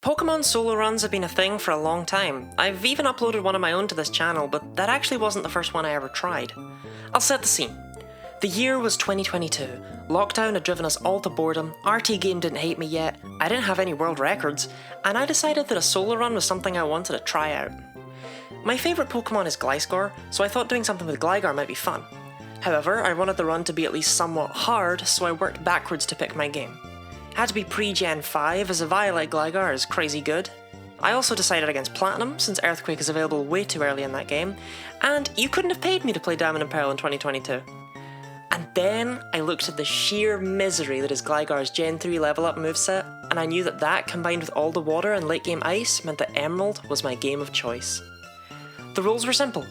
Pokemon solo runs have been a thing for a long time. I've even uploaded one of my own to this channel, but that actually wasn't the first one I ever tried. I'll set the scene. The year was 2022. Lockdown had driven us all to boredom, RT Game didn't hate me yet, I didn't have any world records, and I decided that a solo run was something I wanted to try out. My favourite Pokemon is Gliscor, so I thought doing something with Gligar might be fun. However, I wanted the run to be at least somewhat hard, so I worked backwards to pick my game. Had to be pre-Gen 5, as a Violet Gligar is crazy good. I also decided against Platinum, since Earthquake is available way too early in that game, and you couldn't have paid me to play Diamond and Pearl in 2022. And then I looked at the sheer misery that is Gligar's Gen 3 level up moveset, and I knew that that, combined with all the water and late game ice, meant that Emerald was my game of choice. The rules were simple.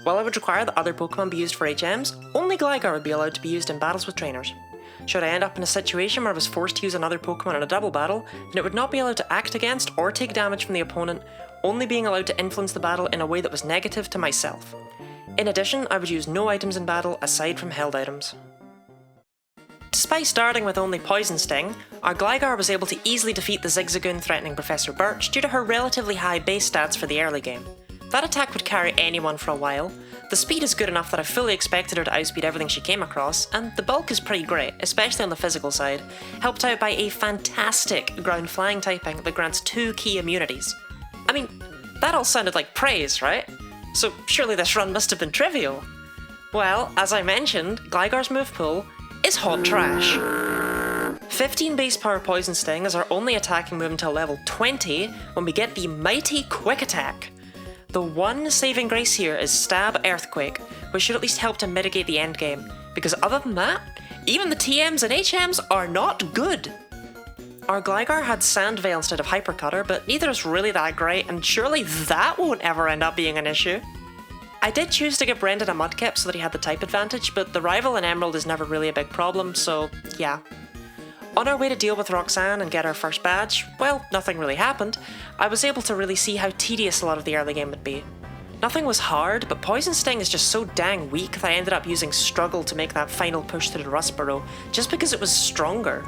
While I would require that other Pokemon be used for HMs, only Gligar would be allowed to be used in battles with trainers. Should I end up in a situation where I was forced to use another Pokemon in a double battle, then it would not be allowed to act against or take damage from the opponent, only being allowed to influence the battle in a way that was negative to myself. In addition, I would use no items in battle aside from held items. Despite starting with only Poison Sting, our Gligar was able to easily defeat the Zigzagoon threatening Professor Birch due to her relatively high base stats for the early game. That attack would carry anyone for a while. The speed is good enough that I fully expected her to outspeed everything she came across, and the bulk is pretty great, especially on the physical side, helped out by a fantastic ground flying typing that grants 2 key immunities. I mean, that all sounded like praise, right? So surely this run must have been trivial. Well, as I mentioned, Gligar's move pool is hot trash. 15 base power Poison Sting is our only attacking move until level 20 when we get the mighty Quick Attack. The one saving grace here is Stab Earthquake, which should at least help to mitigate the endgame, because other than that, even the TMs and HMs are not good. Our Gligar had Sand Veil instead of Hyper Cutter, but neither is really that great, and surely that won't ever end up being an issue. I did choose to give Brendan a Mudkip so that he had the type advantage, but the rival in Emerald is never really a big problem, so yeah. On our way to deal with Roxanne and get our first badge, well, nothing really happened. I was able to really see how tedious a lot of the early game would be. Nothing was hard, but Poison Sting is just so dang weak that I ended up using Struggle to make that final push through the Rust Burrow, just because it was stronger.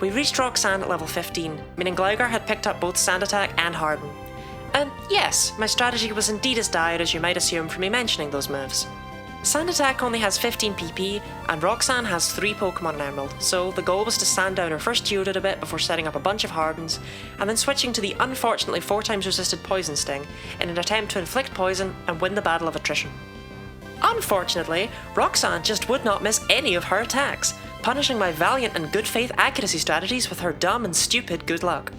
We reached Roxanne at level 15, meaning Gligar had picked up both Sand Attack and Harden. And yes, my strategy was indeed as dire as you might assume from me mentioning those moves. Sand Attack only has 15 PP, and Roxanne has 3 Pokemon in Emerald, so the goal was to sand down her first Geodude a bit before setting up a bunch of Hardens, and then switching to the unfortunately 4 times resisted Poison Sting in an attempt to inflict poison and win the battle of attrition. Unfortunately, Roxanne just would not miss any of her attacks, punishing my valiant and good faith accuracy strategies with her dumb and stupid good luck.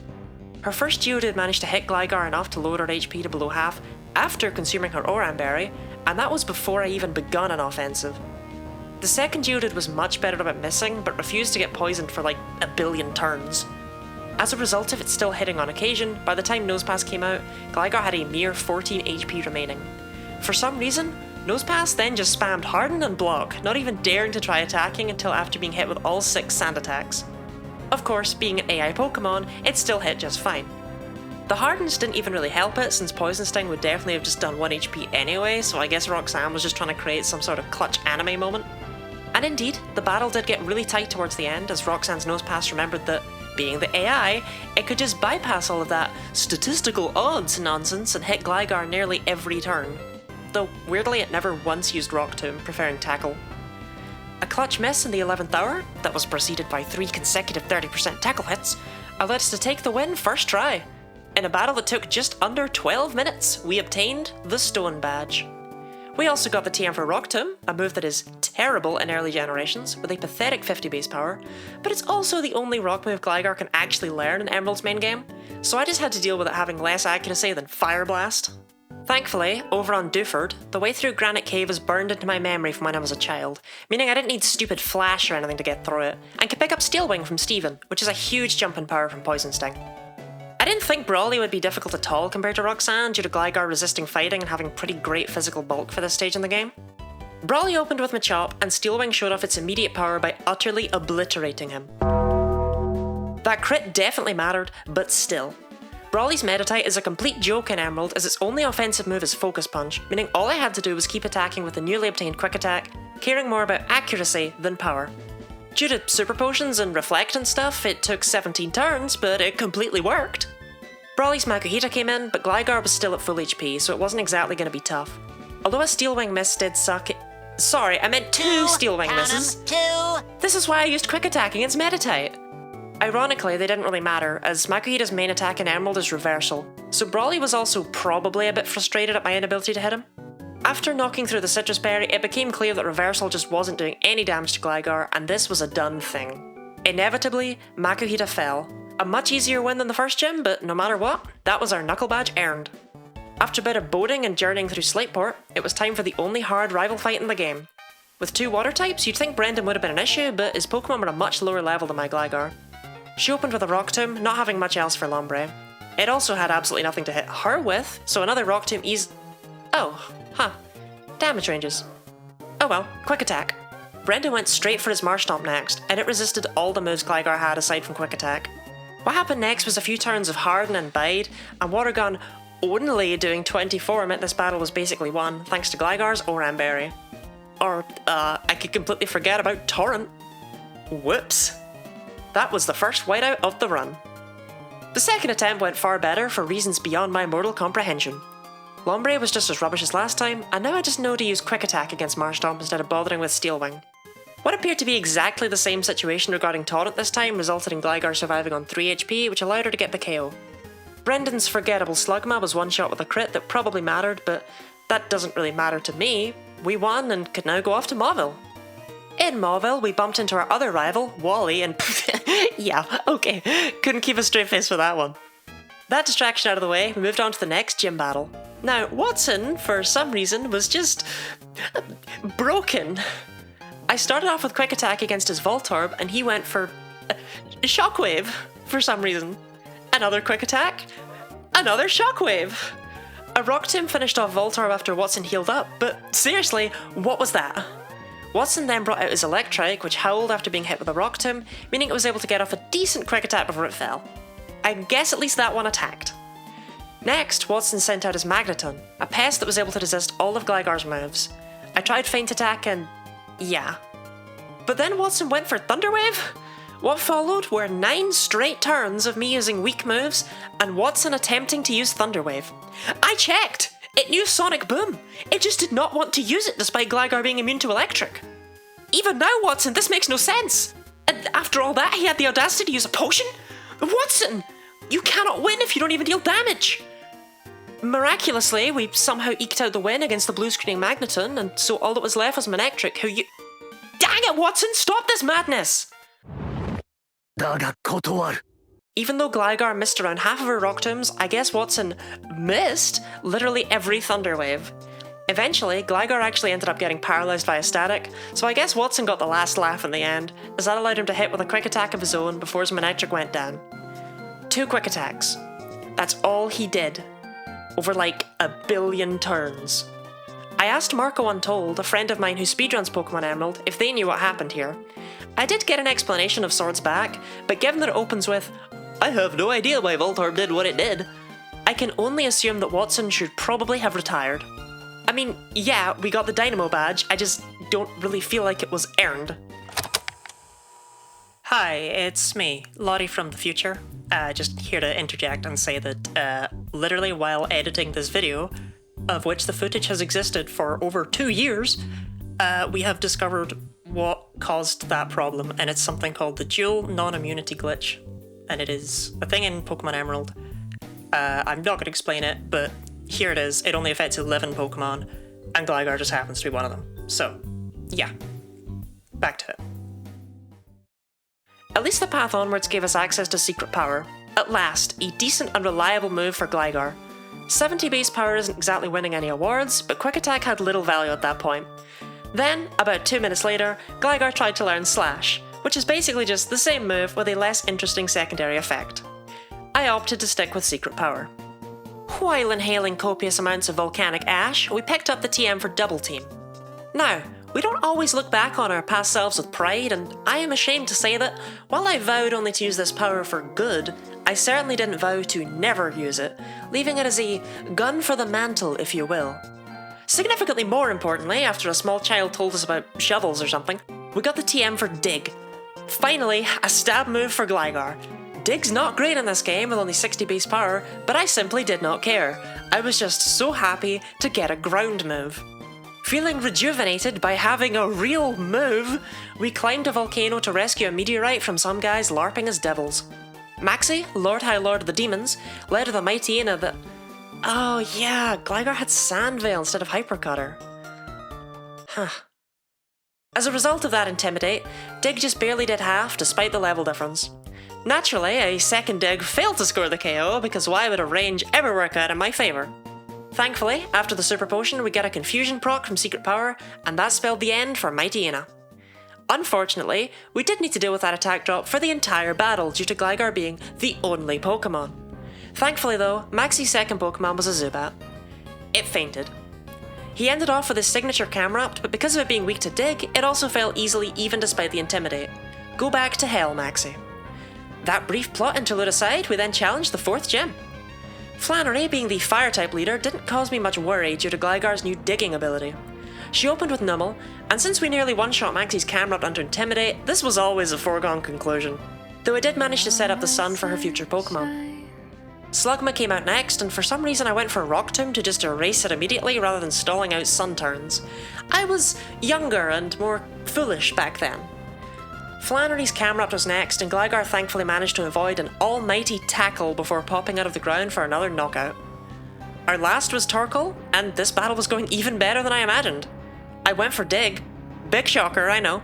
Her first Geodude managed to hit Gligar enough to lower her HP to below half after consuming her Oran Berry, and that was before I even begun an offensive. The second Geodude was much better about missing, but refused to get poisoned for like a billion turns. As a result of it still hitting on occasion, by the time Nosepass came out, Gligar had a mere 14 HP remaining. For some reason, Nosepass then just spammed Harden and Block, not even daring to try attacking until after being hit with all 6 Sand Attacks. Of course, being an AI Pokemon, it still hit just fine. The Hardens didn't even really help it, since Poison Sting would definitely have just done 1 HP anyway, so I guess Roxanne was just trying to create some sort of clutch anime moment. And indeed, the battle did get really tight towards the end, as Roxanne's Nosepass remembered that, being the AI, it could just bypass all of that statistical odds nonsense and hit Gligar nearly every turn. Though, weirdly, it never once used Rock Tomb, preferring Tackle. A clutch miss in the 11th hour, that was preceded by 3 consecutive 30% tackle hits, allowed us to take the win first try. In a battle that took just under 12 minutes, we obtained the Stone Badge. We also got the TM for Rock Tomb, a move that is terrible in early generations, with a pathetic 50 base power, but it's also the only rock move Gligar can actually learn in Emerald's main game, so I just had to deal with it having less accuracy than Fire Blast. Thankfully, over on Dewford, the way through Granite Cave is burned into my memory from when I was a child, meaning I didn't need stupid Flash or anything to get through it, and could pick up Steel Wing from Steven, which is a huge jump in power from Poison Sting. I didn't think Brawly would be difficult at all compared to Roxanne due to Gligar resisting fighting and having pretty great physical bulk for this stage in the game. Brawly opened with Machop, and Steel Wing showed off its immediate power by utterly obliterating him. That crit definitely mattered, but still. Brawly's Meditite is a complete joke in Emerald, as its only offensive move is Focus Punch, meaning all I had to do was keep attacking with the newly obtained Quick Attack, caring more about accuracy than power. Due to super potions and reflect and stuff, it took 17 turns, but it completely worked. Brawly's Makuhita came in, but Gligar was still at full HP, so it wasn't exactly going to be tough. Although a Steel Wing miss did suck, sorry, I meant two Steel Wing misses. This is why I used Quick Attack against Meditite. Ironically, they didn't really matter, as Makuhita's main attack in Emerald is Reversal, so Brawly was also probably a bit frustrated at my inability to hit him. After knocking through the Citrus Berry, it became clear that Reversal just wasn't doing any damage to Gligar, and this was a done thing. Inevitably, Makuhita fell. A much easier win than the first gym, but no matter what, that was our Knuckle Badge earned. After a bit of boating and journeying through Slateport, it was time for the only hard rival fight in the game. With two water types, you'd think Brendan would have been an issue, but his Pokemon were a much lower level than my Gligar. She opened with a Rock Tomb, not having much else for Lombre. It also had absolutely nothing to hit her with, so another Rock Tomb damage ranges. Oh well, Quick Attack. Brendan went straight for his Marshtomp next, and it resisted all the moves Gligar had aside from Quick Attack. What happened next was a few turns of Harden and Bide, and Water Gun only doing 24 meant this battle was basically won, thanks to Gligar's Oran Berry. Or, I could completely forget about Torrent. Whoops. That was the first whiteout of the run. The second attempt went far better for reasons beyond my mortal comprehension. Lombre was just as rubbish as last time, and now I just know to use Quick Attack against Marshtomp instead of bothering with Steel Wing. What appeared to be exactly the same situation regarding Torrent this time resulted in Gligar surviving on 3 HP, which allowed her to get the KO. Brendan's forgettable Slugma was one shot with a crit that probably mattered, but that doesn't really matter to me. We won and could now go off to Mauville. In Mauville, we bumped into our other rival, Wally, and yeah, okay, couldn't keep a straight face for that one. That distraction out of the way, we moved on to the next gym battle. Now, Watson, for some reason, was just broken. I started off with Quick Attack against his Voltorb, and he went for Shockwave for some reason. Another Quick Attack, another Shockwave. A Rock Tomb finished off Voltorb after Watson healed up, but seriously, what was that? Watson then brought out his Electrike, which howled after being hit with a Rock Tomb, meaning it was able to get off a decent Quick Attack before it fell. I guess at least that one attacked. Next, Watson sent out his Magneton, a pest that was able to resist all of Gligar's moves. I tried Feint Attack and yeah. But then Watson went for Thunder Wave? What followed were 9 straight turns of me using weak moves and Watson attempting to use Thunder Wave. I checked! It knew Sonic Boom! It just did not want to use it despite Gligar being immune to Electric. Even now, Watson, this makes no sense! And after all that, he had the audacity to use a potion? Watson! You cannot win if you don't even deal damage! Miraculously, we somehow eked out the win against the blue-screening Magneton, and so all that was left was Manectric, who you... Dang it, Watson! Stop this madness! Even though Gligar missed around half of her Rock Tombs, I guess Watson missed literally every Thunder Wave. Eventually, Gligar actually ended up getting paralysed via static, so I guess Watson got the last laugh in the end, as that allowed him to hit with a Quick Attack of his own before his Manectric went down. 2 Quick Attacks. That's all he did. Over like a billion turns. I asked Marco Untold, a friend of mine who speedruns Pokémon Emerald, if they knew what happened here. I did get an explanation of Swords Back, but given that it opens with, "I have no idea why Voltorb did what it did," I can only assume that Watson should probably have retired. I mean, yeah, we got the Dynamo badge, I just don't really feel like it was earned. Hi, it's me, Lottie from the future. Just here to interject and say that, literally while editing this video, of which the footage has existed for over 2 years, we have discovered what caused that problem, and it's something called the dual non-immunity glitch, and it is a thing in Pokémon Emerald. I'm not going to explain it, but here it is. It only affects 11 Pokémon, and Gligar just happens to be one of them. So, yeah. Back to it. At least the path onwards gave us access to Secret Power. At last, a decent and reliable move for Gligar. 70 base power isn't exactly winning any awards, but Quick Attack had little value at that point. Then, about 2 minutes later, Gligar tried to learn Slash, which is basically just the same move with a less interesting secondary effect. I opted to stick with Secret Power. While inhaling copious amounts of volcanic ash, we picked up the TM for Double Team. Now, we don't always look back on our past selves with pride, and I am ashamed to say that, while I vowed only to use this power for good, I certainly didn't vow to never use it, leaving it as a gun for the mantle, if you will. Significantly more importantly, after a small child told us about shovels or something, we got the TM for Dig. Finally, a stab move for Gligar. Dig's not great in this game with only 60 base power, but I simply did not care. I was just so happy to get a ground move. Feeling rejuvenated by having a real move, we climbed a volcano to rescue a meteorite from some guys larping as devils. Maxie, Lord High Lord of the Demons, led with a mighty Ina that... Oh yeah, Gligar had Sand Veil instead of Hypercutter. Huh. As a result of that Intimidate, Dig just barely did half despite the level difference. Naturally, a second Dig failed to score the KO because why would a range ever work out in my favour? Thankfully, after the Super Potion we get a Confusion proc from Secret Power, and that spelled the end for Mighty Ina. Unfortunately, we did need to deal with that attack drop for the entire battle due to Gligar being the only Pokemon. Thankfully though, Maxie's second Pokemon was a Zubat. It fainted. He ended off with his signature Camerupt, but because of it being weak to Dig, it also fell easily even despite the Intimidate. Go back to hell, Maxie. That brief plot interlude aside, we then challenged the 4th gym. Flannery, being the Fire-type leader, didn't cause me much worry due to Gligar's new digging ability. She opened with Numel, and since we nearly one-shot Maxie's Camerupt under Intimidate, this was always a foregone conclusion. Though I did manage to set up the sun for her future Pokemon. Slugma came out next, and for some reason I went for Rock Tomb to just erase it immediately rather than stalling out Sun turns. I was younger and more foolish back then. Flannery's Camerupt was next, and Gligar thankfully managed to avoid an almighty tackle before popping out of the ground for another knockout. Our last was Torkoal, and this battle was going even better than I imagined. I went for Dig. Big shocker, I know.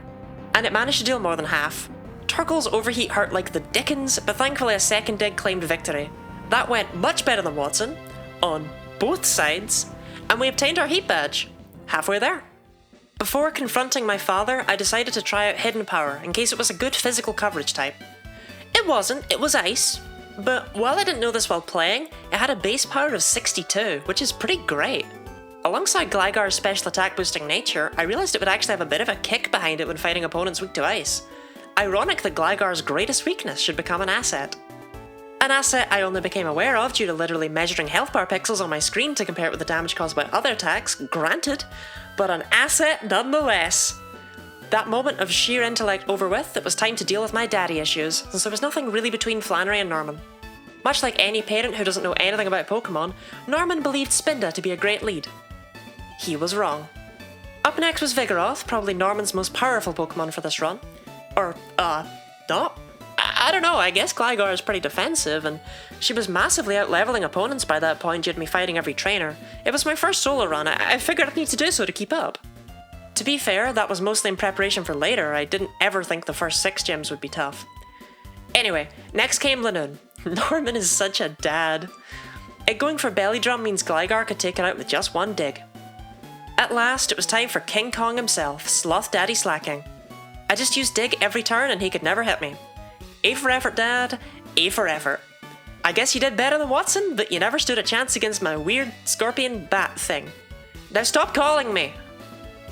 And it managed to deal more than half. Torkoal's overheat hurt like the dickens, but thankfully a second Dig claimed victory. That went much better than Watson, on both sides, and we obtained our heat badge. Halfway there. Before confronting my father, I decided to try out Hidden Power in case it was a good physical coverage type. It wasn't, it was Ice. But while I didn't know this while playing, it had a base power of 62, which is pretty great. Alongside Gligar's special attack boosting nature, I realised it would actually have a bit of a kick behind it when fighting opponents weak to Ice. Ironic that Gligar's greatest weakness should become an asset. An asset I only became aware of due to literally measuring health bar pixels on my screen to compare it with the damage caused by other attacks, granted, but an asset nonetheless. That moment of sheer intellect over with, it was time to deal with my daddy issues, since there was nothing really between Flannery and Norman. Much like any parent who doesn't know anything about Pokemon, Norman believed Spinda to be a great lead. He was wrong. Up next was Vigoroth, probably Norman's most powerful Pokemon for this run. Or, not? I don't know, I guess Gligar is pretty defensive, and she was massively out-leveling opponents by that point due to me fighting every trainer. It was my first solo run, I figured I'd need to do so to keep up. To be fair, that was mostly in preparation for later, I didn't ever think the first 6 gyms would be tough. Anyway, next came Lanoon. Norman is such a dad. It going for Belly Drum means Gligar could take it out with just one dig. At last, it was time for King Kong himself, Sloth Daddy Slacking. I just used Dig every turn and he could never hit me. A for effort, Dad. A for effort. I guess you did better than Watson, but you never stood a chance against my weird scorpion bat thing. Now stop calling me!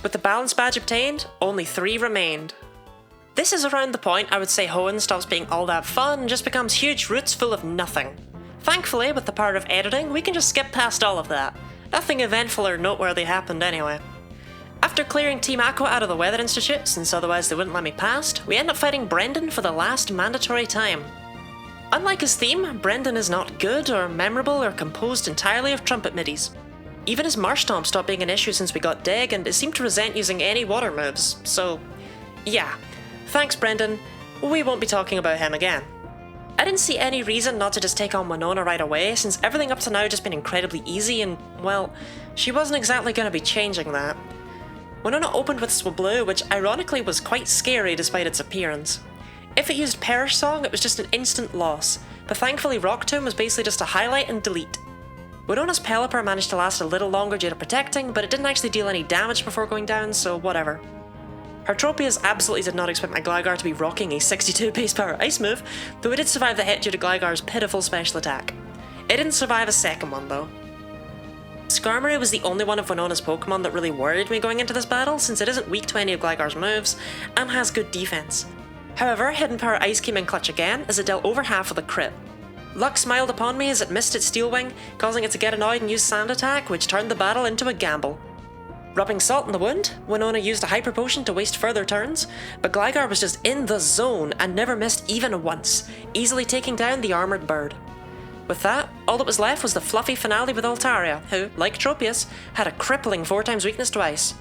With the balance badge obtained, only 3 remained. This is around the point I would say Hoenn stops being all that fun and just becomes huge roots full of nothing. Thankfully, with the power of editing, we can just skip past all of that. Nothing eventful or noteworthy happened anyway. After clearing Team Aqua out of the Weather Institute, since otherwise they wouldn't let me past, we end up fighting Brendan for the last mandatory time. Unlike his theme, Brendan is not good or memorable or composed entirely of trumpet midis. Even his Marsh Stomp stopped being an issue since we got Dig, and it seemed to resent using any water moves, so yeah. Thanks Brendan, we won't be talking about him again. I didn't see any reason not to just take on Winona right away, since everything up to now had just been incredibly easy and, well, she wasn't exactly going to be changing that. Winona opened with Swablu, which ironically was quite scary despite its appearance. If it used Perish Song, it was just an instant loss, but thankfully Rock Tomb was basically just a highlight and delete. Winona's Pelipper managed to last a little longer due to protecting, but it didn't actually deal any damage before going down, so whatever. Her Tropius absolutely did not expect my Gligar to be rocking a 62 base power ice move, though it did survive the hit due to Gligar's pitiful special attack. It didn't survive a second one though. Skarmory was the only one of Winona's Pokemon that really worried me going into this battle, since it isn't weak to any of Gligar's moves, and has good defense. However, Hidden Power Ice came in clutch again, as it dealt over half with a crit. Luck smiled upon me as it missed its Steel Wing, causing it to get annoyed and use Sand Attack, which turned the battle into a gamble. Rubbing salt in the wound, Winona used a hyper potion to waste further turns, but Gligar was just in the zone and never missed even once, easily taking down the armoured bird. With that, all that was left was the fluffy finale with Altaria, who, like Tropius, had a crippling 4x weakness to ice.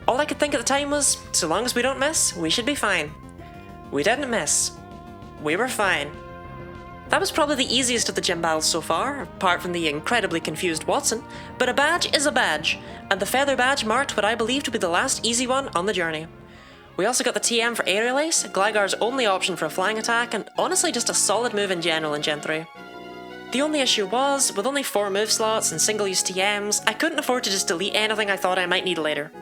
All I could think at the time was, so long as we don't miss, we should be fine. We didn't miss. We were fine. That was probably the easiest of the gym battles so far, apart from the incredibly confused Watson, but a badge is a badge, and the feather badge marked what I believed to be the last easy one on the journey. We also got the TM for Aerial Ace, Gligar's only option for a flying attack, and honestly just a solid move in general in Gen 3. The only issue was, with only 4 move slots and single-use TMs, I couldn't afford to just delete anything I thought I might need later.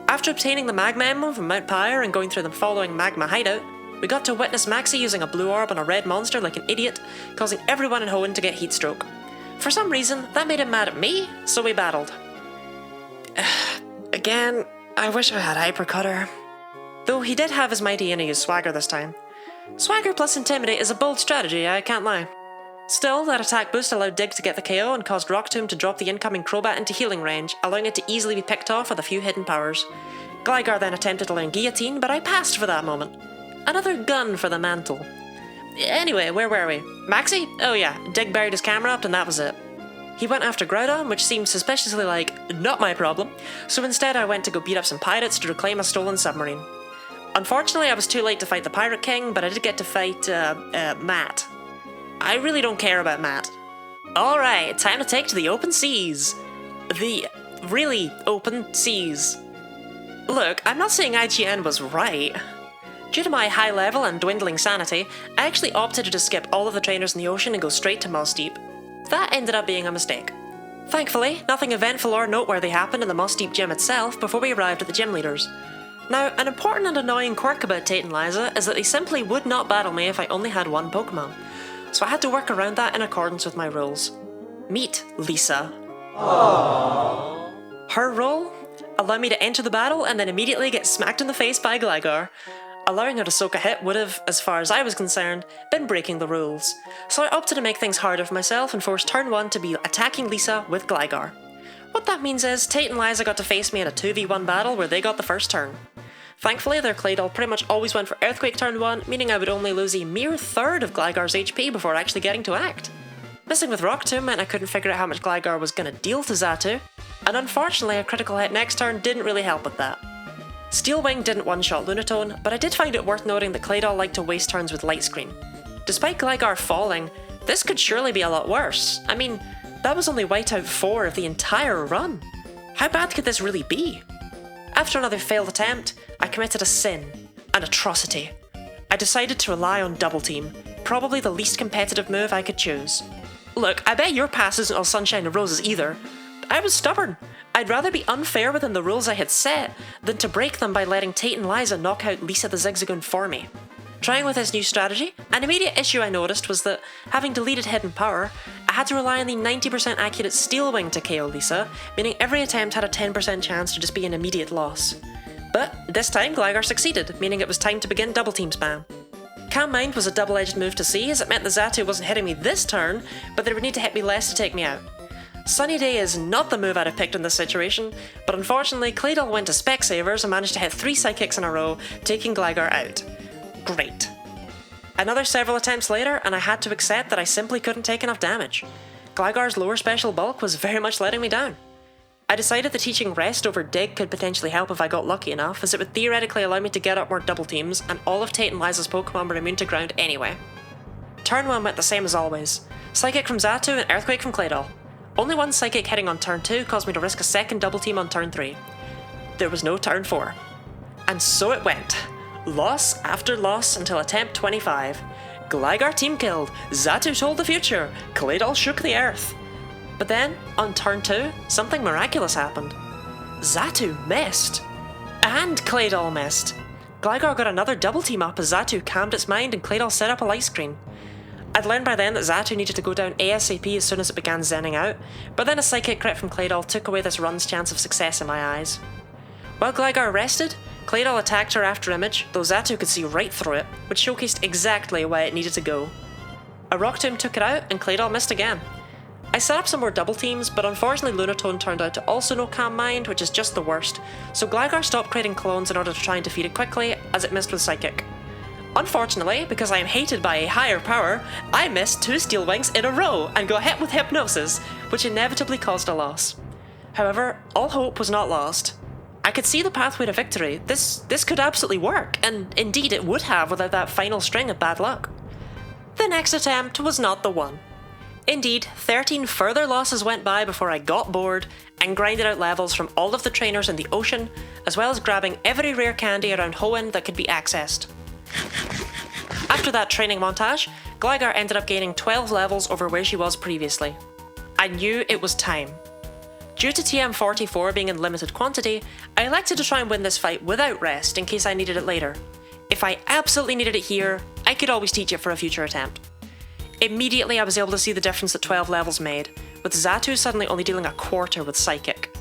After obtaining the Magma Emblem from Mount Pyre and going through the following Magma Hideout, we got to witness Maxie using a blue orb on a red monster like an idiot, causing everyone in Hoenn to get heatstroke. For some reason, that made him mad at me, so we battled. Again, I wish I had Hypercutter. Though he did have his mighty use Swagger this time. Swagger plus Intimidate is a bold strategy, I can't lie. Still, that attack boost allowed Dig to get the KO and caused Rock Tomb to drop the incoming Crobat into healing range, allowing it to easily be picked off with a few hidden powers. Gligar then attempted to learn Guillotine, but I passed for that moment. Another gun for the mantle. Anyway, where were we? Maxie? Oh yeah, Dig buried his camera up and that was it. He went after Groudon, which seemed suspiciously like, not my problem, so instead I went to go beat up some pirates to reclaim a stolen submarine. Unfortunately, I was too late to fight the Pirate King, but I did get to fight, Matt. I really don't care about Matt. Alright, time to take to the open seas. The really open seas. Look, I'm not saying IGN was right. Due to my high level and dwindling sanity, I actually opted to just skip all of the trainers in the ocean and go straight to Moss Deep. That ended up being a mistake. Thankfully, nothing eventful or noteworthy happened in the Moss Deep gym itself before we arrived at the gym leaders. Now, an important and annoying quirk about Tate and Liza is that they simply would not battle me if I only had one Pokemon, so I had to work around that in accordance with my rules. Meet Lisa. Aww. Her role? Allow me to enter the battle and then immediately get smacked in the face by Gligar. Allowing her to soak a hit would have, as far as I was concerned, been breaking the rules, so I opted to make things harder for myself and forced turn 1 to be attacking Lisa with Gligar. What that means is, Tate and Liza got to face me in a 2v1 battle where they got the first turn. Thankfully, their Claydol pretty much always went for Earthquake turn 1, meaning I would only lose a mere third of Gligar's HP before actually getting to act. Missing with Rock Tomb meant I couldn't figure out how much Gligar was going to deal to Xatu, and unfortunately a critical hit next turn didn't really help with that. Steel Wing didn't one-shot Lunatone, but I did find it worth noting that Claydol liked to waste turns with Light Screen. Despite Gligar falling, this could surely be a lot worse. I mean, that was only Whiteout 4 of the entire run. How bad could this really be? After another failed attempt, I committed a sin, an atrocity. I decided to rely on Double Team, probably the least competitive move I could choose. Look, I bet your pass isn't all sunshine and roses either. I was stubborn. I'd rather be unfair within the rules I had set than to break them by letting Tate and Liza knock out Lisa the Zigzagoon for me. Trying with this new strategy, an immediate issue I noticed was that, having deleted Hidden Power, I had to rely on the 90% accurate Steel Wing to KO Lisa, meaning every attempt had a 10% chance to just be an immediate loss. But this time Gligar succeeded, meaning it was time to begin Double Team spam. Calm Mind was a double-edged move to see, as it meant the Xatu wasn't hitting me this turn, but they would need to hit me less to take me out. Sunny Day is not the move I'd have picked in this situation, but unfortunately Claydol went to Specsavers and managed to hit 3 Psychics in a row, taking Gligar out. Great. Another several attempts later, and I had to accept that I simply couldn't take enough damage. Gligar's lower special bulk was very much letting me down. I decided that teaching Rest over Dig could potentially help if I got lucky enough, as it would theoretically allow me to get up more double teams, and all of Tate and Liza's Pokemon were immune to ground anyway. Turn 1 went the same as always. Psychic from Xatu and Earthquake from Claydol. Only one Psychic hitting on turn 2 caused me to risk a second double team on turn 3. There was no turn 4. And so it went. Loss after loss until attempt 25. Gligar team killed, Xatu told the future, Claydol shook the earth. But then, on turn 2, something miraculous happened. Xatu missed. And Claydol missed. Gligar got another double team up as Xatu calmed its mind and Claydol set up a light screen. I'd learned by then that Xatu needed to go down ASAP as soon as it began zenning out, but then a Psychic crit from Claydol took away this run's chance of success in my eyes. While Gligar rested, Claydol attacked her after image, though Xatu could see right through it, which showcased exactly why it needed to go. A Rock Tomb took it out and Claydol missed again. I set up some more double teams, but unfortunately Lunatone turned out to also know Calm Mind, which is just the worst, so Gligar stopped creating clones in order to try and defeat it quickly, as it missed with Psychic. Unfortunately, because I am hated by a higher power, I missed 2 Steel Wings in a row and got hit with Hypnosis, which inevitably caused a loss. However, all hope was not lost. I could see the pathway to victory. This could absolutely work, and indeed it would have without that final string of bad luck. The next attempt was not the one. Indeed, 13 further losses went by before I got bored and grinded out levels from all of the trainers in the ocean, as well as grabbing every rare candy around Hoenn that could be accessed. After that training montage, Gligar ended up gaining 12 levels over where she was previously. I knew it was time. Due to TM44 being in limited quantity, I elected to try and win this fight without rest in case I needed it later. If I absolutely needed it here, I could always teach it for a future attempt. Immediately I was able to see the difference that 12 levels made, with Xatu suddenly only dealing a quarter with Psychic.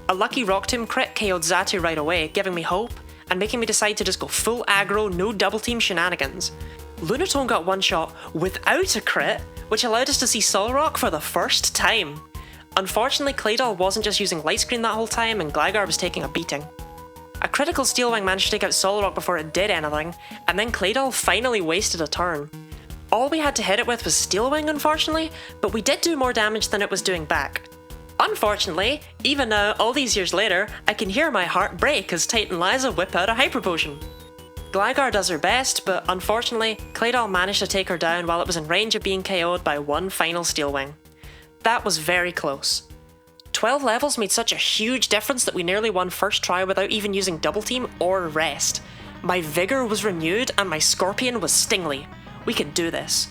A lucky Rock Tomb crit KO'd Xatu right away, giving me hope, and making me decide to just go full aggro, no double team shenanigans. Lunatone got one shot without a crit, which allowed us to see Solrock for the first time. Unfortunately, Claydol wasn't just using Light Screen that whole time, and Gligar was taking a beating. A critical Steel Wing managed to take out Solrock before it did anything, and then Claydol finally wasted a turn. All we had to hit it with was Steel Wing, unfortunately, but we did do more damage than it was doing back. Unfortunately, even now, all these years later, I can hear my heart break as Titan Liza whip out a Hyper Potion. Gligar does her best, but unfortunately, Claydol managed to take her down while it was in range of being KO'd by one final Steel Wing. That was very close. 12 levels made such a huge difference that we nearly won first try without even using Double Team or rest. My vigor was renewed and my Scorpion was stingly. We could do this.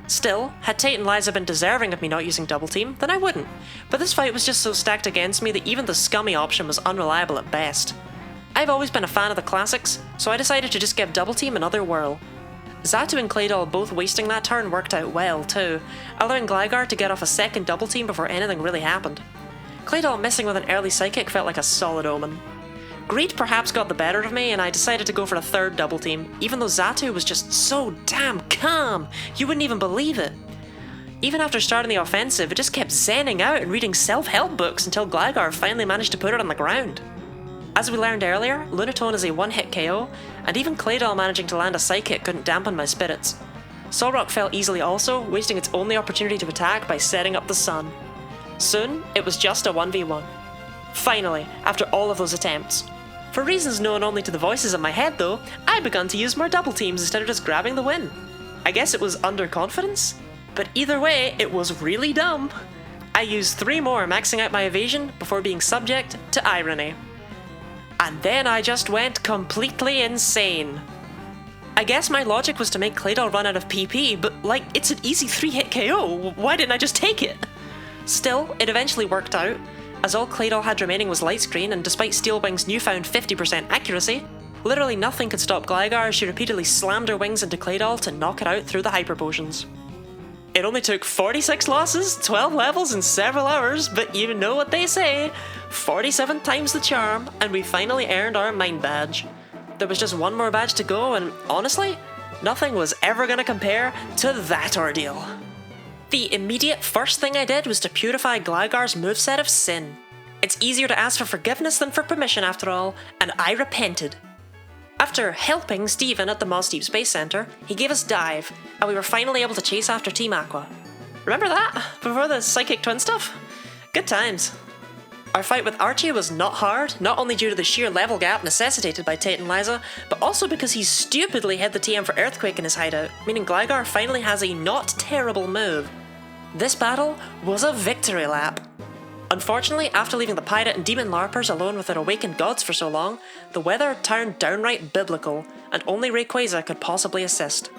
Still, had Titan Liza been deserving of me not using Double Team, then I wouldn't, but this fight was just so stacked against me that even the scummy option was unreliable at best. I've always been a fan of the classics, so I decided to just give Double Team another whirl. Xatu and Claydol both wasting that turn worked out well too, allowing Gligar to get off a second Double Team before anything really happened. Claydol missing with an early Psychic felt like a solid omen. Greed perhaps got the better of me and I decided to go for a third Double Team, even though Xatu was just so damn calm, you wouldn't even believe it. Even after starting the offensive, it just kept zenning out and reading self-help books until Gligar finally managed to put it on the ground. As we learned earlier, Lunatone is a one-hit KO, and even Claydol managing to land a Psychic couldn't dampen my spirits. Solrock fell easily also, wasting its only opportunity to attack by setting up the sun. Soon, it was just a 1v1. Finally, after all of those attempts. For reasons known only to the voices in my head though, I begun to use more double teams instead of just grabbing the win. I guess it was underconfidence? But either way, it was really dumb. I used 3 more maxing out my evasion before being subject to irony. And then I just went completely insane. I guess my logic was to make Claydol run out of PP, but like, it's an easy 3-hit KO, why didn't I just take it? Still, it eventually worked out, as all Claydol had remaining was Light Screen, and despite Steel Wing's newfound 50% accuracy, literally nothing could stop Gligar as she repeatedly slammed her wings into Claydol to knock it out through the Hyper Potions. It only took 46 losses, 12 levels, and several hours, but you know what they say, 47 times the charm, and we finally earned our Mind Badge. There was just one more badge to go, and honestly, nothing was ever gonna compare to that ordeal. The immediate first thing I did was to purify Gligar's moveset of sin. It's easier to ask for forgiveness than for permission after all, and I repented. After helping Steven at the Moss Deep Space Center, he gave us Dive, and we were finally able to chase after Team Aqua. Remember that? Before the Psychic Twin stuff? Good times. Our fight with Archie was not hard, not only due to the sheer level gap necessitated by Titan Liza, but also because he stupidly hid the TM for Earthquake in his hideout, meaning Gligar finally has a not terrible move. This battle was a victory lap. Unfortunately, after leaving the Pirate and Demon LARPers alone with their awakened gods for so long, the weather turned downright biblical, and only Rayquaza could possibly assist.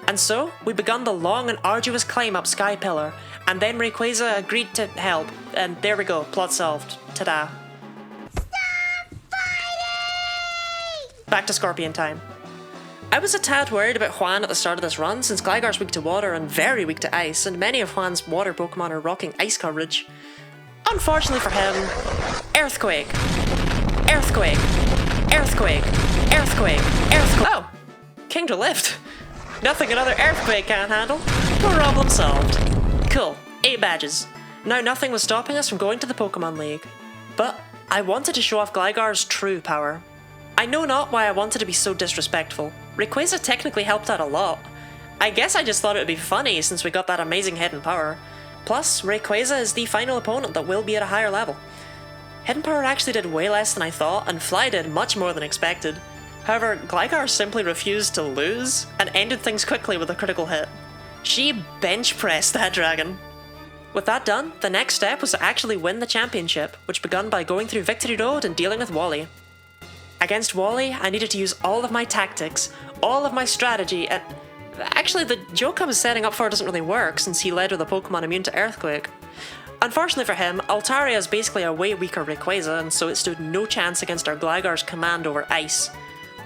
And so, we begun the long and arduous climb up Sky Pillar, and then Rayquaza agreed to help, and there we go, plot solved. Ta-da. Stop fighting! Back to Scorpion time. I was a tad worried about Juan at the start of this run, since Gligar's weak to water and very weak to ice, and many of Juan's water Pokemon are rocking ice coverage. Unfortunately for him, Earthquake, Earthquake, Earthquake, Earthquake, Earthquake. Oh! Kingdra Lift. Nothing another Earthquake can't handle. Problem solved. Cool. 8 badges. Now nothing was stopping us from going to the Pokemon League. But I wanted to show off Gligar's true power. I know not why I wanted to be so disrespectful. Rayquaza technically helped out a lot. I guess I just thought it would be funny since we got that amazing hidden power. Plus, Rayquaza is the final opponent that will be at a higher level. Hidden power actually did way less than I thought, and Fly did much more than expected. However, Gligar simply refused to lose, and ended things quickly with a critical hit. She bench pressed that dragon. With that done, the next step was to actually win the championship, which began by going through Victory Road and dealing with Wally. Against Wally, I needed to use all of my tactics, all of my strategy, and actually the joke I was setting up for doesn't really work since he led with a Pokemon immune to Earthquake. Unfortunately for him, Altaria is basically a way weaker Rayquaza, and so it stood no chance against our Gligar's command over Ice.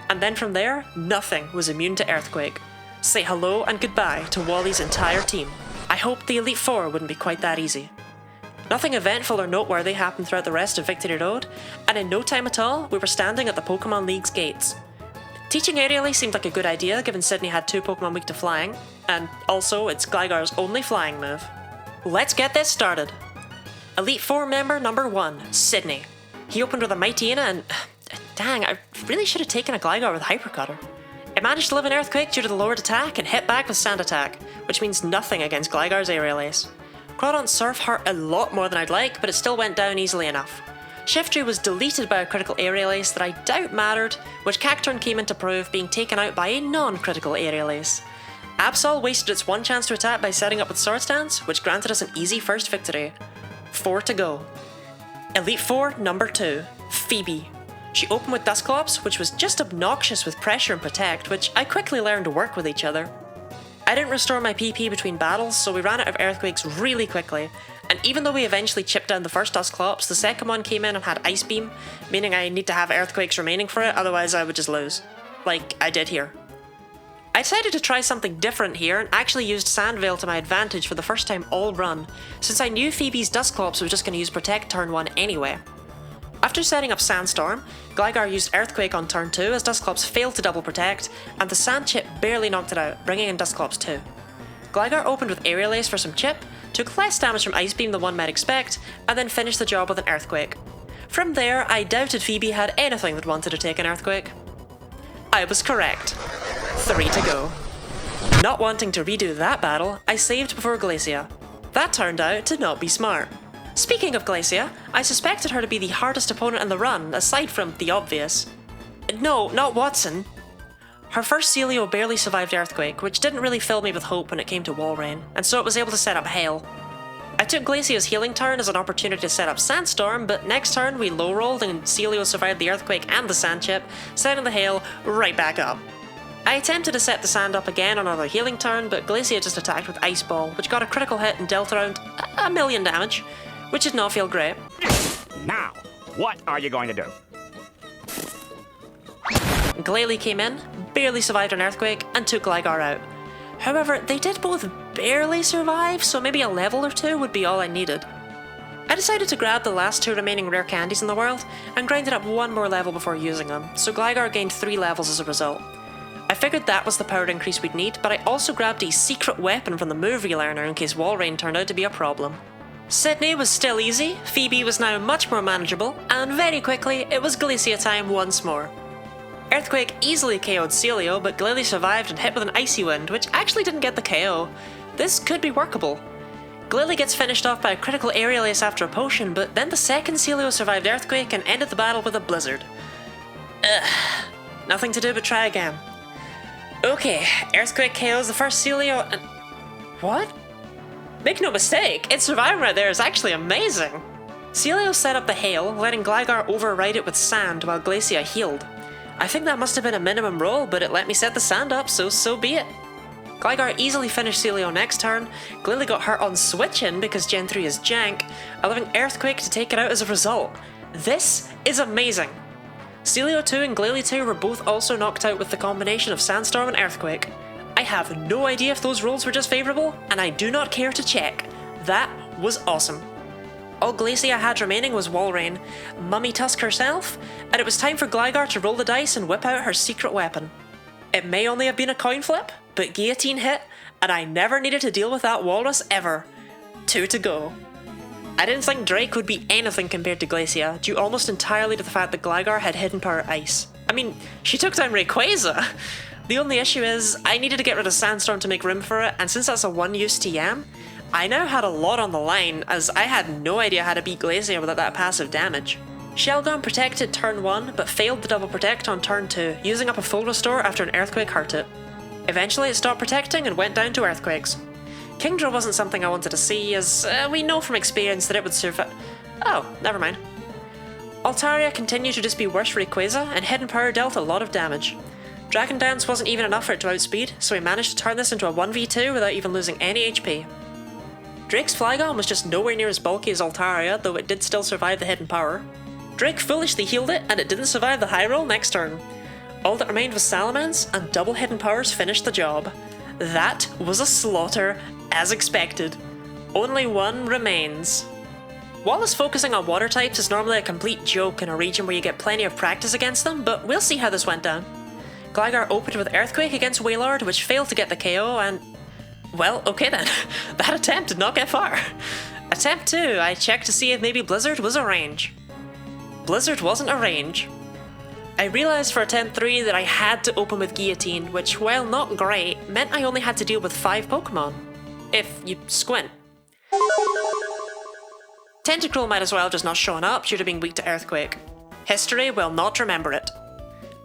And then from there, nothing was immune to Earthquake. Say hello and goodbye to Wally's entire team. I hoped the Elite Four wouldn't be quite that easy. Nothing eventful or noteworthy happened throughout the rest of Victory Road, and in no time at all, we were standing at the Pokemon League's gates. Teaching aerially seemed like a good idea given Sydney had 2 Pokemon weak to flying, and also it's Gligar's only flying move. Let's get this started! Elite Four member number 1, Sydney. He opened with a Mightyena and... dang, I really should have taken a Gligar with Hyper Cutter. It managed to live in Earthquake due to the lowered attack and hit back with Sand Attack, which means nothing against Gligar's Aerial Ace. Crawdon's Surf hurt a lot more than I'd like, but it still went down easily enough. Shiftry was deleted by a critical Aerial Ace that I doubt mattered, which Cacturne came in to prove being taken out by a non-critical Aerial Ace. Absol wasted its one chance to attack by setting up with Swords Dance, which granted us an easy first victory. 4 to go. Elite Four number 2, Phoebe. She opened with Dusclops, which was just obnoxious with Pressure and Protect, which I quickly learned to work with each other. I didn't restore my PP between battles, so we ran out of Earthquakes really quickly, and even though we eventually chipped down the first Dusclops, the second one came in and had Ice Beam, meaning I need to have Earthquakes remaining for it, otherwise I would just lose. Like I did here. I decided to try something different here and actually used Sand Veil to my advantage for the first time all run, since I knew Phoebe's Dusclops was just going to use Protect turn 1 anyway. After setting up Sandstorm, Gligar used Earthquake on turn 2 as Dusclops failed to double protect, and the Sand Chip barely knocked it out, bringing in Dusclops 2. Gligar opened with Aerial Ace for some chip, took less damage from Ice Beam than one might expect, and then finished the job with an Earthquake. From there, I doubted Phoebe had anything that wanted to take an Earthquake. I was correct. 3 to go. Not wanting to redo that battle, I saved before Glacia. That turned out to not be smart. Speaking of Glacia, I suspected her to be the hardest opponent in the run, aside from the obvious. No, not Watson. Her first Celio barely survived Earthquake, which didn't really fill me with hope when it came to Wall Rain, and so it was able to set up Hail. I took Glacia's healing turn as an opportunity to set up Sandstorm, but next turn we low rolled and Celio survived the Earthquake and the Sand Chip, setting the Hail right back up. I attempted to set the Sand up again on another healing turn, but Glacia just attacked with Ice Ball, which got a critical hit and dealt around a million damage, which did not feel great. Now, what are you going to do? Glalie came in, barely survived an Earthquake, and took Gligar out. However, they did both barely survive, so maybe a level or 2 would be all I needed. I decided to grab the last 2 remaining rare candies in the world, and grinded up 1 more level before using them, so Gligar gained 3 levels as a result. I figured that was the power increase we'd need, but I also grabbed a secret weapon from the move relearner in case Wall Rain turned out to be a problem. Sydney was still easy, Phoebe was now much more manageable, and very quickly it was Glacia time once more. Earthquake easily KO'd Celio, but Glalie survived and hit with an Icy Wind, which actually didn't get the KO. This could be workable. Glalie gets finished off by a critical Aerial Ace after a potion, but then the second Celio survived Earthquake and ended the battle with a Blizzard. Nothing to do but try again. Okay, Earthquake KOs the first Celio and... What? Make no mistake, its surviving right there is actually amazing! Celio set up the Hail, letting Gligar override it with Sand while Glacia healed. I think that must have been a minimum roll, but it let me set the Sand up, so be it. Gligar easily finished Celio next turn, Glalie got hurt on switching because Gen 3 is jank, allowing Earthquake to take it out as a result. This is amazing! Celio 2 and Glalie 2 were both also knocked out with the combination of Sandstorm and Earthquake. I have no idea if those rolls were just favourable, and I do not care to check. That was awesome. All Glacia had remaining was Wall Rain, Mummy Tusk herself, and it was time for Gligar to roll the dice and whip out her secret weapon. It may only have been a coin flip, but Guillotine hit, and I never needed to deal with that walrus ever. 2 to go. I didn't think Drake would be anything compared to Glacia, due almost entirely to the fact that Gligar had hidden power ice. I mean, she took down Rayquaza! The only issue is, I needed to get rid of Sandstorm to make room for it, and since that's a one-use TM, I now had a lot on the line, as I had no idea how to beat Glacia without that passive damage. Shelgon protected turn 1, but failed the double protect on turn 2, using up a full restore after an Earthquake hurt it. Eventually it stopped protecting and went down to Earthquakes. Kingdra wasn't something I wanted to see, as we know from experience that it would survive. Oh, never mind. Altaria continued to just be worse for Rayquaza, and Hidden Power dealt a lot of damage. Dragon Dance wasn't even enough for it to outspeed, so we managed to turn this into a 1v2 without even losing any HP. Drake's Flygon was just nowhere near as bulky as Altaria, though it did still survive the Hidden Power. Drake foolishly healed it, and it didn't survive the high roll next turn. All that remained was Salamence, and double Hidden Powers finished the job. That was a slaughter, as expected. Only one remains. Wallace focusing on water types is normally a complete joke in a region where you get plenty of practice against them, but we'll see how this went down. Gligar opened with Earthquake against Wailord, which failed to get the KO, and... well, okay then. That attempt did not get far. Attempt 2, I checked to see if maybe Blizzard was a range. Blizzard wasn't a range. I realised for attempt 3 that I had to open with Guillotine, which, while not great, meant I only had to deal with 5 Pokemon. If you squint. Tentacruel might as well have just not shown up due to being weak to Earthquake. History will not remember it.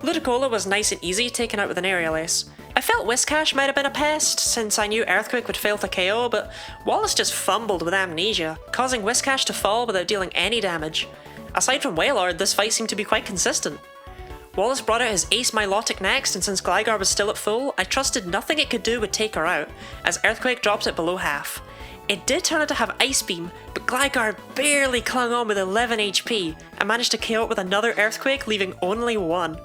Ludicolo was nice and easy, taken out with an Aerial Ace. I felt Whiscash might have been a pest, since I knew Earthquake would fail to KO, but Wallace just fumbled with Amnesia, causing Whiscash to fall without dealing any damage. Aside from Wailord, this fight seemed to be quite consistent. Wallace brought out his Ace Milotic next, and since Gligar was still at full, I trusted nothing it could do would take her out, as Earthquake dropped it below half. It did turn out to have Ice Beam, but Gligar barely clung on with 11 HP, and managed to KO it with another Earthquake, leaving only 1.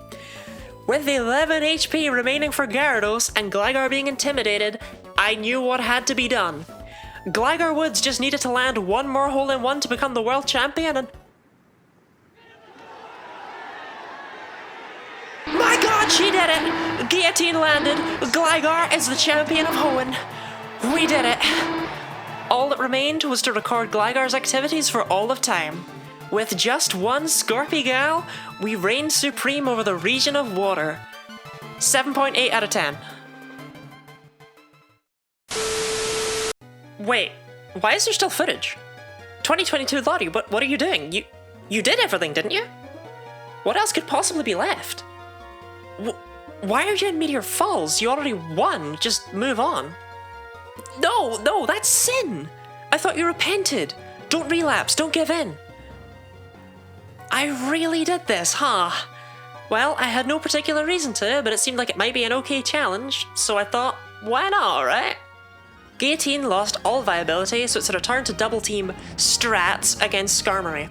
With 11 HP remaining for Gyarados, and Gligar being intimidated, I knew what had to be done. Gligar Woods just needed to land one more hole-in-one to become the world champion, and... my god, she did it! Guillotine landed. Gligar is the champion of Hoenn. We did it. All that remained was to record Gligar's activities for all of time. With just one Scorpigal, we reigned supreme over the region of water. 7.8 out of 10. Wait, why is there still footage? 2022 Lottie, what are you doing? You did everything, didn't you? What else could possibly be left? Why are you in Meteor Falls? You already won. Just move on. No, that's sin. I thought you repented. Don't relapse. Don't give in. I really did this, huh? Well, I had no particular reason to, but it seemed like it might be an okay challenge, so I thought, why not, right? Guillotine lost all viability, so it's a return to double team strats against Skarmory.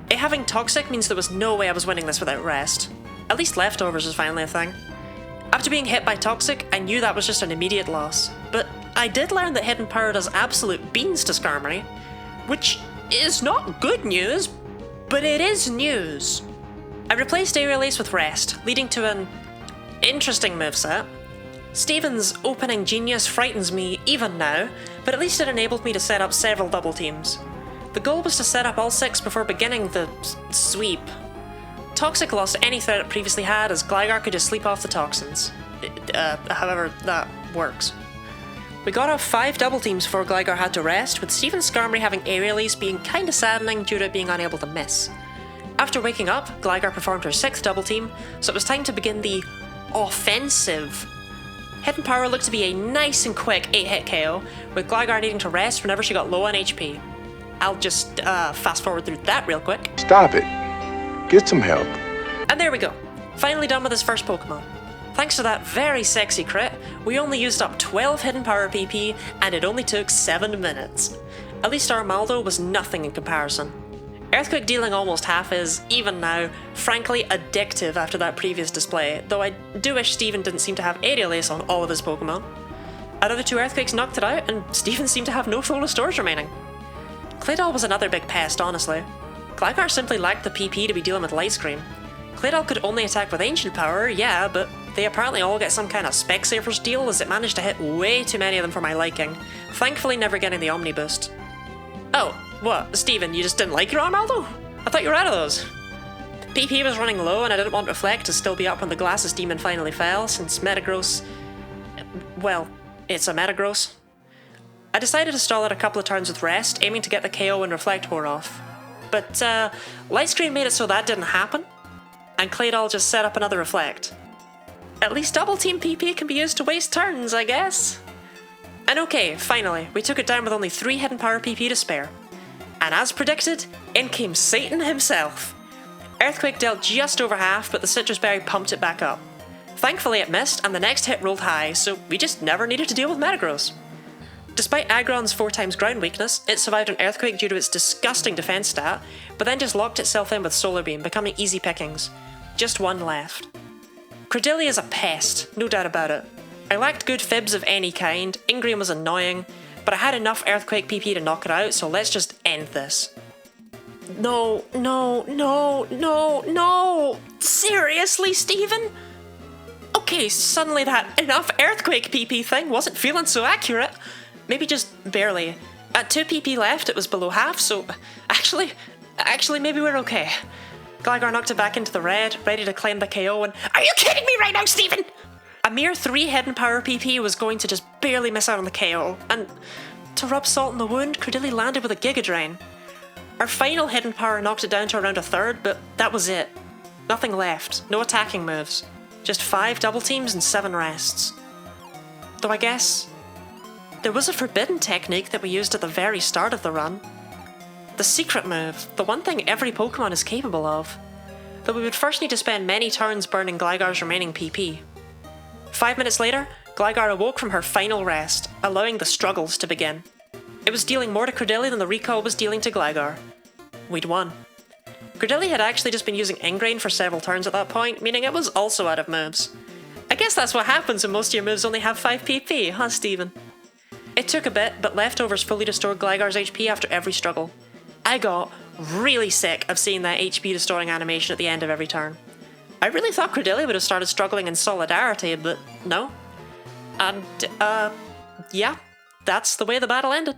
It having Toxic means there was no way I was winning this without rest. At least Leftovers is finally a thing. After being hit by Toxic, I knew that was just an immediate loss, but I did learn that Hidden Power does absolute beans to Skarmory, which is not good news, but it is news. I replaced Aerial Ace with Rest, leading to an interesting moveset. Steven's opening genius frightens me even now, but at least it enabled me to set up several double teams. The goal was to set up all 6 before beginning the sweep. Toxic lost any threat it previously had, as Gligar could just sleep off the toxins. However that works. We got off 5 double teams before Gligar had to rest, with Steven Skarmory having Aerial Ace being kinda saddening due to it being unable to miss. After waking up, Gligar performed her 6th double team, so it was time to begin the offensive. Hidden Power looked to be a nice and quick 8-hit KO, with Gligar needing to rest whenever she got low on HP. I'll just fast forward through that real quick. Stop it. Get some help. And there we go. Finally done with his first Pokemon. Thanks to that very sexy crit, we only used up 12 Hidden Power PP, and it only took 7 minutes. At least Armaldo was nothing in comparison. Earthquake dealing almost half is, even now, frankly addictive after that previous display, though I do wish Steven didn't seem to have Aerial Ace on all of his Pokemon. Another 2 Earthquakes knocked it out, and Steven seemed to have no full restores remaining. Claydol was another big pest, honestly. Gligar simply lacked the PP to be dealing with Light Screen. Claydol could only attack with Ancient Power, yeah, but they apparently all get some kind of Specsavers deal, as it managed to hit way too many of them for my liking, thankfully never getting the Omni Boost. Oh, What, Steven, you just didn't like your Armaldo? I thought you were out of those. PP was running low and I didn't want Reflect to still be up when the Glasses demon finally fell, since Metagross... well, it's a Metagross. I decided to stall it a couple of turns with Rest, aiming to get the KO when Reflect wore off. But, Light Screen made it so that didn't happen, and Claydol just set up another Reflect. At least Double Team PP can be used to waste turns, I guess. And okay, finally, we took it down with only 3 Hidden Power PP to spare. And as predicted, in came Satan himself. Earthquake dealt just over half, but the Citrus Berry pumped it back up. Thankfully it missed, and the next hit rolled high, so we just never needed to deal with Metagross. Despite Aggron's 4x ground weakness, it survived an Earthquake due to its disgusting defense stat, but then just locked itself in with Solar Beam, becoming easy pickings. Just one left. Credillia is a pest, no doubt about it. I lacked good fibs of any kind, Ingrain was annoying, but I had enough Earthquake PP to knock it out, so let's just end this. No, no, no, no, no! Seriously, Steven? Okay, suddenly that enough Earthquake PP thing wasn't feeling so accurate. Maybe just barely. At 2 PP left, it was below half, so actually, maybe we're okay. Gligar knocked it back into the red, ready to claim the KO, and are you kidding me right now, Steven? A mere 3 Hidden Power PP was going to just barely miss out on the KO, and to rub salt in the wound, Credillia landed with a Giga Drain. Our final Hidden Power knocked it down to around a third, but that was it. Nothing left, no attacking moves. Just 5 double teams and 7 rests. Though I guess there was a forbidden technique that we used at the very start of the run. The secret move, the one thing every Pokemon is capable of. Though we would first need to spend many turns burning Gligar's remaining PP. 5 minutes later, Gligar awoke from her final rest, allowing the struggles to begin. It was dealing more to Credillia than the recall was dealing to Gligar. We'd won. Credillia had actually just been using Ingrain for several turns at that point, meaning it was also out of moves. I guess that's what happens when most of your moves only have 5 PP, huh, Steven? It took a bit, but Leftovers fully restored Gligar's HP after every struggle. I got really sick of seeing that HP restoring animation at the end of every turn. I really thought Credillia would have started struggling in solidarity, but no. And, yeah, that's the way the battle ended.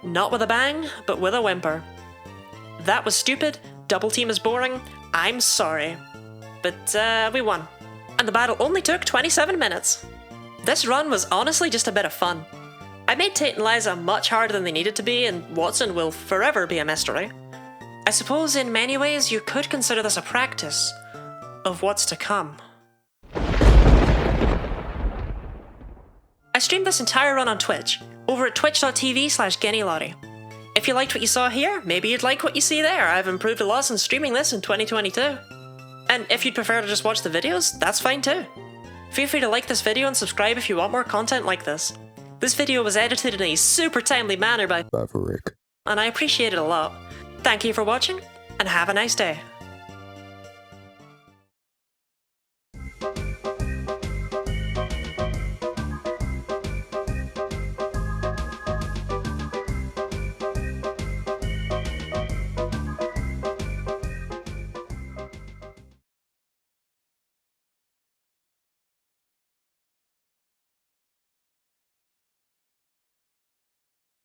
Not with a bang, but with a whimper. That was stupid, Double Team is boring, I'm sorry. But, we won. And the battle only took 27 minutes. This run was honestly just a bit of fun. I made Tate and Liza much harder than they needed to be, and Watson will forever be a mystery. I suppose in many ways you could consider this a practice of what's to come. I streamed this entire run on Twitch, over at twitch.tv/GuineaLottie. If you liked what you saw here, maybe you'd like what you see there. I've improved a lot since streaming this in 2022. And if you'd prefer to just watch the videos, that's fine too. Feel free to like this video and subscribe if you want more content like this. This video was edited in a super timely manner by Maverick. and I appreciate it a lot. Thank you for watching, and have a nice day.